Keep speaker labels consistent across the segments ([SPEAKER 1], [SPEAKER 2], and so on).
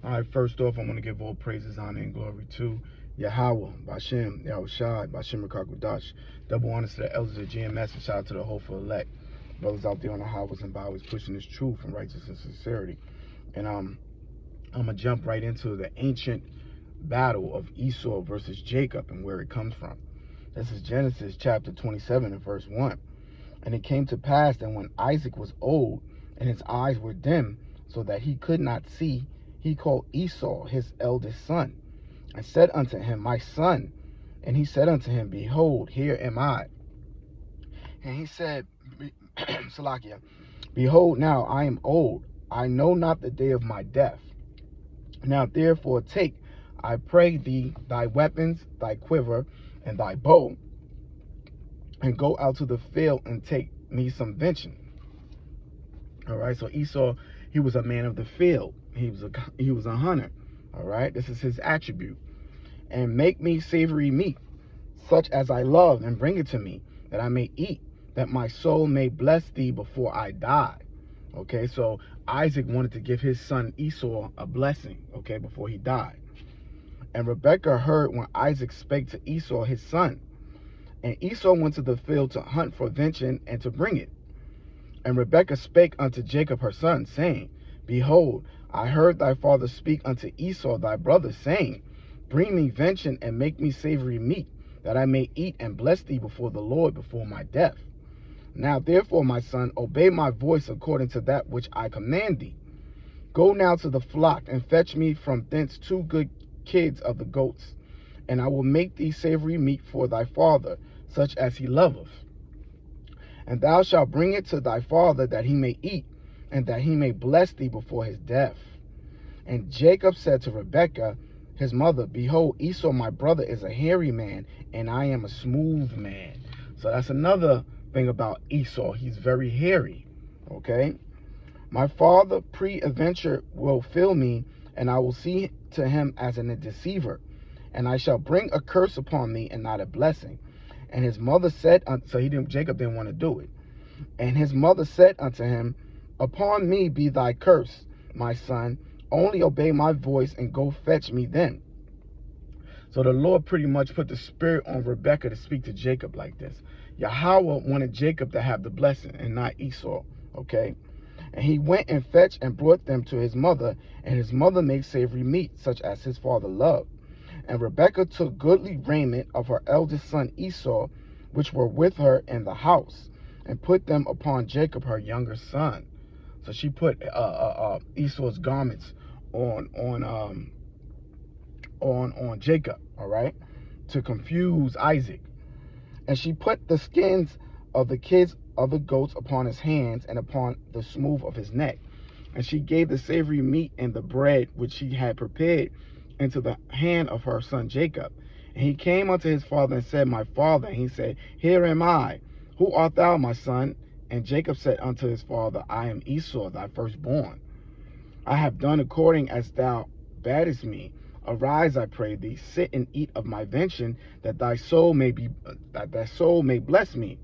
[SPEAKER 1] All right, first off, I want to give all praises, honor, and glory to Yahweh, Bashem, Yahushai, Bashem Rakakudash. Double honors to the elders of GMS and shout out to the hopeful elect. Brothers out there on the highways and byways pushing this truth and righteousness and sincerity. And I'm going to jump right into the ancient battle of Esau versus Jacob and where it comes from. This is Genesis chapter 27 and verse 1. And it came to pass that when Isaac was old and his eyes were dim, so that he could not see, he called Esau his eldest son, and said unto him, My son. And he said unto him, Behold, here am I. And he said, Salakia, Behold, now I am old, I know not the day of my death. Now therefore take, I pray thee, thy weapons, thy quiver, and thy bow, and go out to the field and take me some venison. All right, so Esau, he was a man of the field. He was a hunter. All right, this is his attribute. And make me savory meat, such as I love, and bring it to me, that I may eat, that my soul may bless thee before I die. Okay, so Isaac wanted to give his son Esau a blessing, okay, before he died. And Rebekah heard when Isaac spake to Esau his son. And Esau went to the field to hunt for venison and to bring it. And Rebekah spake unto Jacob her son, saying, Behold, I heard thy father speak unto Esau thy brother, saying, Bring me venison and make me savory meat, that I may eat and bless thee before the Lord before my death. Now therefore, my son, obey my voice according to that which I command thee. Go now to the flock, and fetch me from thence 2 good kids of the goats, and I will make thee savory meat for thy father, such as he loveth. And thou shalt bring it to thy father, that he may eat, and that he may bless thee before his death. And Jacob said to Rebekah his mother, Behold, Esau my brother is a hairy man, and I am a smooth man. So that's another thing about Esau. He's very hairy. Okay? My father pre-adventure will fill me, and I will see to him as a deceiver, and I shall bring a curse upon me and not a blessing. And his mother said, so Jacob didn't want to do it. And his mother said unto him, Upon me be thy curse, my son, only obey my voice and go fetch me then. So the Lord pretty much put the spirit on Rebekah to speak to Jacob like this. Yahweh wanted Jacob to have the blessing and not Esau, okay? And he went and fetched and brought them to his mother, and his mother made savory meat, such as his father loved. And Rebekah took goodly raiment of her eldest son Esau, which were with her in the house, and put them upon Jacob her younger son. So she put Esau's garments on Jacob, all right, to confuse Isaac. And she put the skins of the kids of the goats upon his hands and upon the smooth of his neck. And she gave the savory meat and the bread which she had prepared into the hand of her son Jacob. And he came unto his father and said, My father. And he said, Here am I. Who art thou, my son? And Jacob said unto his father, I am Esau, thy firstborn. I have done according as thou badest me. Arise, I pray thee, sit and eat of my venison, that thy soul may bless me.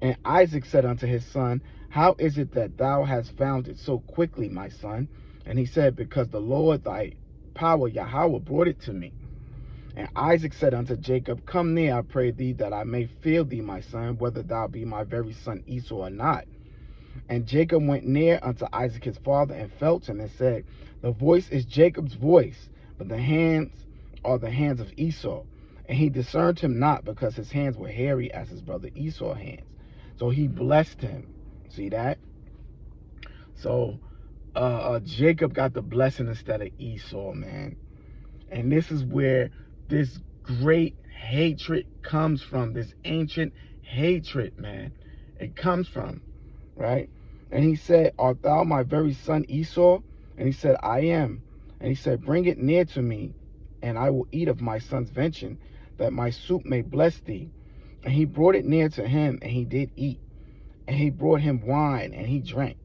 [SPEAKER 1] And Isaac said unto his son, How is it that thou hast found it so quickly, my son? And he said, Because the Lord thy power, Yahweh, brought it to me. And Isaac said unto Jacob, Come near, I pray thee, that I may feel thee, my son, whether thou be my very son Esau or not. And Jacob went near unto Isaac his father, and felt him, and said, The voice is Jacob's voice, but the hands are the hands of Esau. And he discerned him not, because his hands were hairy as his brother Esau's hands. So he blessed him. See that? So Jacob got the blessing instead of Esau, man. And this is where this great hatred comes from, this ancient hatred, man. It comes from, right? And he said, Art thou my very son Esau? And he said, I am. And he said, Bring it near to me, and I will eat of my son's venison, that my soup may bless thee. And he brought it near to him, and he did eat. And he brought him wine, and he drank.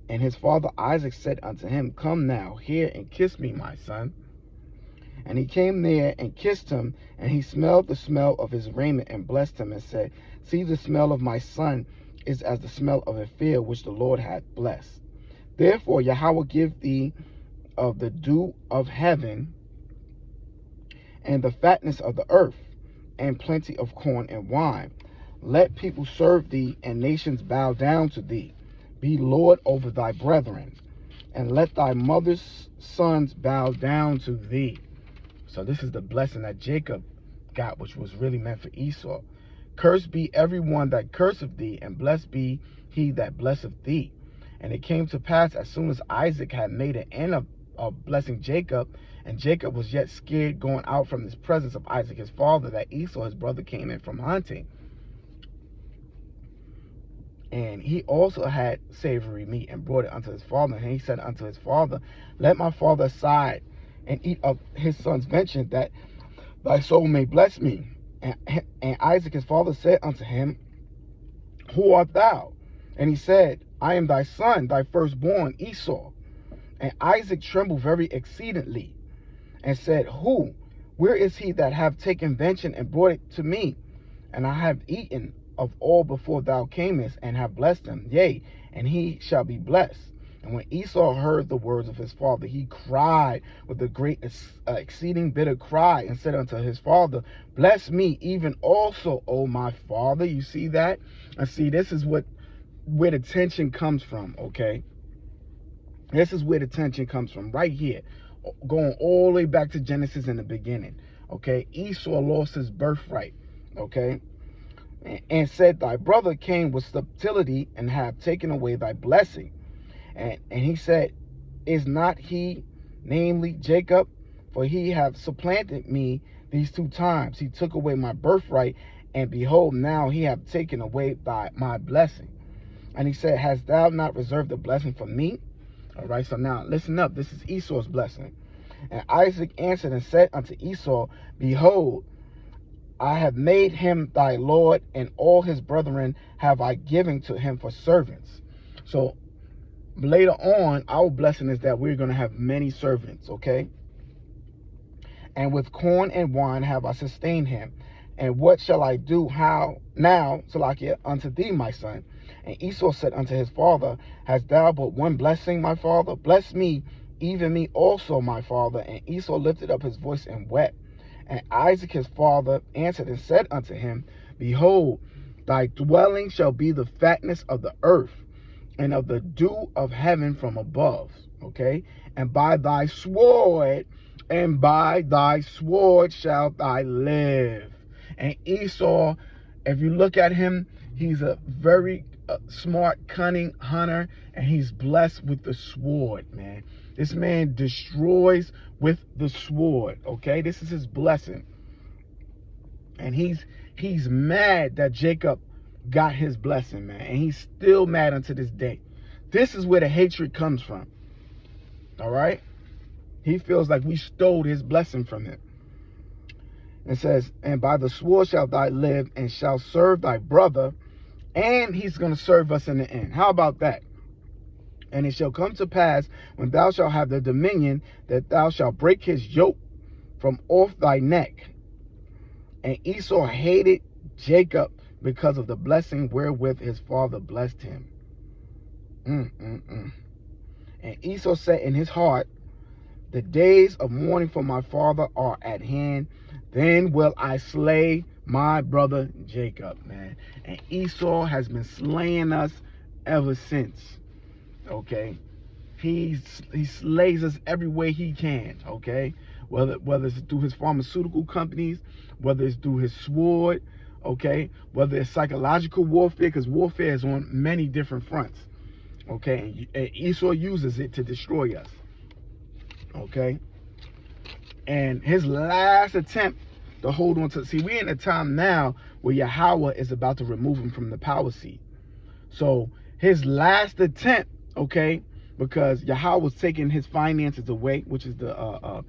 [SPEAKER 1] And his father Isaac said unto him, Come now here and kiss me, my son. And he came near and kissed him, and he smelled the smell of his raiment, and blessed him, and said, See, the smell of my son is as the smell of a field which the Lord hath blessed. Therefore Yahweh give thee of the dew of heaven, and the fatness of the earth, and plenty of corn and wine. Let people serve thee, and nations bow down to thee. Be Lord over thy brethren, and let thy mother's sons bow down to thee. So this is the blessing that Jacob got, which was really meant for Esau. Cursed be every one that curseth thee, and blessed be he that blesseth thee. And it came to pass, as soon as Isaac had made an end of blessing Jacob, and Jacob was yet scared going out from the presence of Isaac his father, that Esau his brother came in from hunting. And he also had savory meat, and brought it unto his father. And he said unto his father, let my father aside, and eat of his son's vengeance, that thy soul may bless me. And Isaac his father said unto him, who art thou? And he said, I am thy son, thy firstborn, Esau. And Isaac trembled very exceedingly, and said, who? Where is he that hath taken vengeance and brought it to me? And I have eaten of all before thou camest, and have blessed him, yea, and he shall be blessed. And when Esau heard the words of his father, he cried with a great exceeding bitter cry, and said unto his father, bless me even also, O my father. You see that? And see, this is where the tension comes from, okay? This is where the tension comes from, right here, going all the way back to Genesis in the beginning, okay? Esau lost his birthright, okay? And said, thy brother came with subtlety, and have taken away thy blessing. And he said, is not he, namely Jacob? For he hath supplanted me these 2 times. He took away my birthright, and behold, now he hath taken away my blessing. And he said, hast thou not reserved the blessing for me? All right, so now listen up. This is Esau's blessing. And Isaac answered and said unto Esau, behold, I have made him thy lord, and all his brethren have I given to him for servants. So later on, our blessing is that we're going to have many servants, okay? And with corn and wine have I sustained him. And what shall I do now, Salakia, unto thee, my son? And Esau said unto his father, hast thou but one blessing, my father? Bless me, even me also, my father. And Esau lifted up his voice and wept. And Isaac his father answered and said unto him, behold, thy dwelling shall be the fatness of the earth, and of the dew of heaven from above, okay? And by thy sword shalt thou live. And Esau, if you look at him, he's a very smart, cunning hunter, and he's blessed with the sword, man. This man destroys with the sword, okay? This is his blessing. And he's mad that Jacob got his blessing, man. And he's still mad unto this day. This is where the hatred comes from, all right? He feels like we stole his blessing from him. It says, and by the sword shalt thou live, and shalt serve thy brother, and he's going to serve us in the end. How about that? And it shall come to pass, when thou shalt have the dominion, that thou shalt break his yoke from off thy neck. And Esau hated Jacob because of the blessing wherewith his father blessed him. And Esau said in his heart, the days of mourning for my father are at hand. Then will I slay my brother Jacob, man. And Esau has been slaying us ever since, okay? He slays us every way he can, okay? Whether it's through his pharmaceutical companies, whether it's through his sword, okay? Whether it's psychological warfare, because warfare is on many different fronts, okay? And Esau uses it to destroy us, okay? And his last attempt to hold on to, see, we're in a time now where Yahweh is about to remove him from the power seat. So his last attempt, okay, because Yahweh was taking his finances away, which is the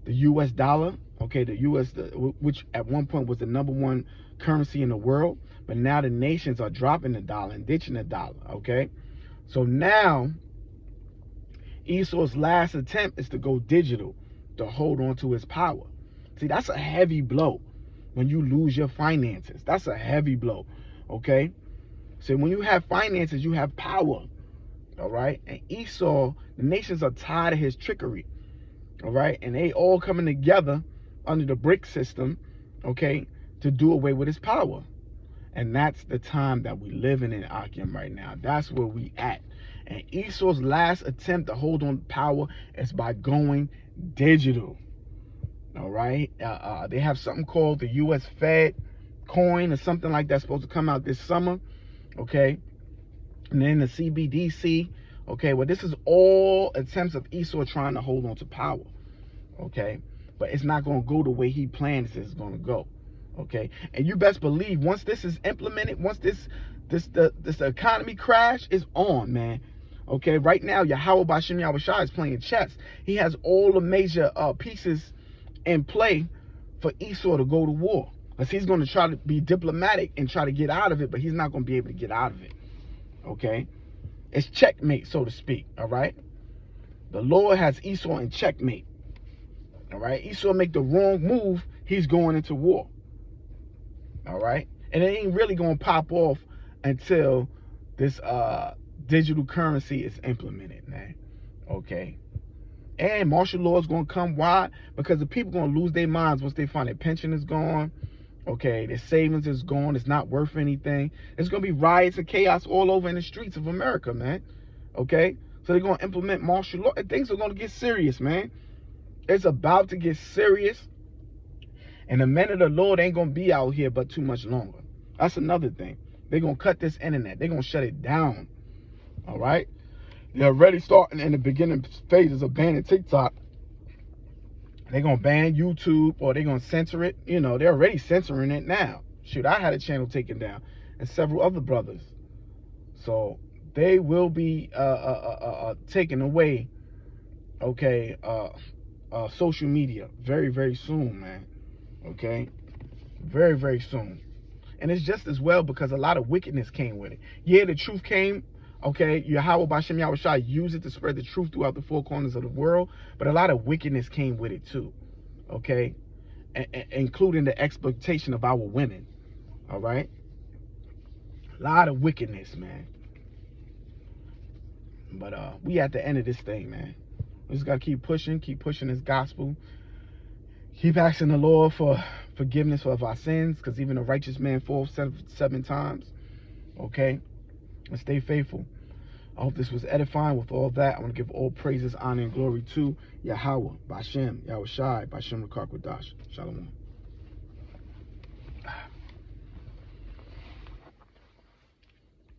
[SPEAKER 1] U.S. dollar, okay, the U.S., which at one point was the #1 currency in the world, but now the nations are dropping the dollar and ditching the dollar, okay? So now Esau's last attempt is to go digital, to hold on to his power. See, that's a heavy blow when you lose your finances. That's a heavy blow, okay? So when you have finances, you have power, All right. And Esau, the nations are tired of his trickery. All right. And they all coming together under the brick system, okay, to do away with his power. And that's the time that we living in Akim right now. That's where we at. And Esau's last attempt to hold on to power is by going digital. All right. They have something called the U.S. Fed coin or something like that supposed to come out this summer. Okay. And then the CBDC. Okay. Well, this is all attempts of Esau trying to hold on to power. Okay. But it's not going to go the way he plans it's going to go. Okay. And you best believe once this is implemented, once this economy crash is on, man. Okay. Right now, Yahweh Bashem Yahushua is playing chess. He has all the major pieces in play for Esau to go to war. Because he's going to try to be diplomatic and try to get out of it, but he's not going to be able to get out of it. Okay? It's checkmate, so to speak. All right? The Lord has Esau in checkmate. All right? Esau make the wrong move, he's going into war. All right? And it ain't really going to pop off until this digital currency is implemented, man. Okay? And martial law is going to come. Why? Because the people going to lose their minds once they find their pension is gone. Okay, their savings is gone. It's not worth anything. There's going to be riots and chaos all over in the streets of America, man. Okay? So they're going to implement martial law. And things are going to get serious, man. It's about to get serious. And the men of the Lord ain't going to be out here but too much longer. That's another thing. They're going to cut this internet. They're going to shut it down. All right? They're already starting in the beginning phases of banning TikTok. They're going to ban YouTube or they're going to censor it. You know, they're already censoring it now. Shoot, I had a channel taken down and several other brothers. So they will be taking away, okay, social media very, very soon, man. Okay? Very, very soon. And it's just as well because a lot of wickedness came with it. Yeah, the truth came. Okay, Yahweh Bashem Yahushua used it to spread the truth throughout the four corners of the world, but a lot of wickedness came with it too. Okay, including the exploitation of our women. All right, a lot of wickedness, man. But we at the end of this thing, man. We just gotta keep pushing this gospel. Keep asking the Lord for forgiveness of our sins, because even a righteous man falls seven times. Okay, and stay faithful. I hope this was edifying. With all that, I want to give all praises, honor, and glory to Yahweh, Bashem, Yahushai, Bashem Rakakwadash. Shalom.